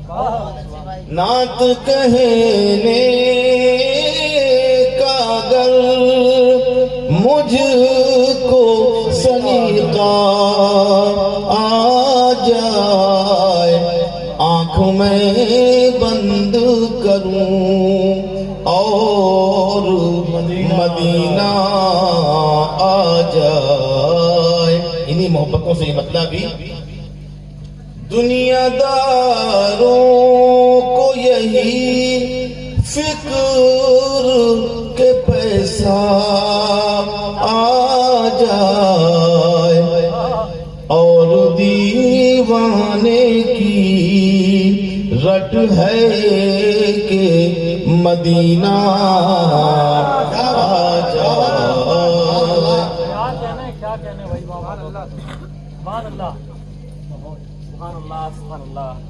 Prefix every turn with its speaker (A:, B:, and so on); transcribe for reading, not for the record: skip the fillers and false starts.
A: نعت کہنے کا اگر مجھ کو سلیقہ آ جائے، آنکھ میں بند کروں اور مدینہ آ جائے۔ انہی محبتوں سے یہ مطلب بھی دنیا داروں کو یہی فکر کہ پیسہ آ جائے، اور دیوانے کی رٹ ہے کہ مدینہ آ جائے۔
B: کیا کہنے بھائی، سبحان اللہ سبحان اللہ سبحان اللہ۔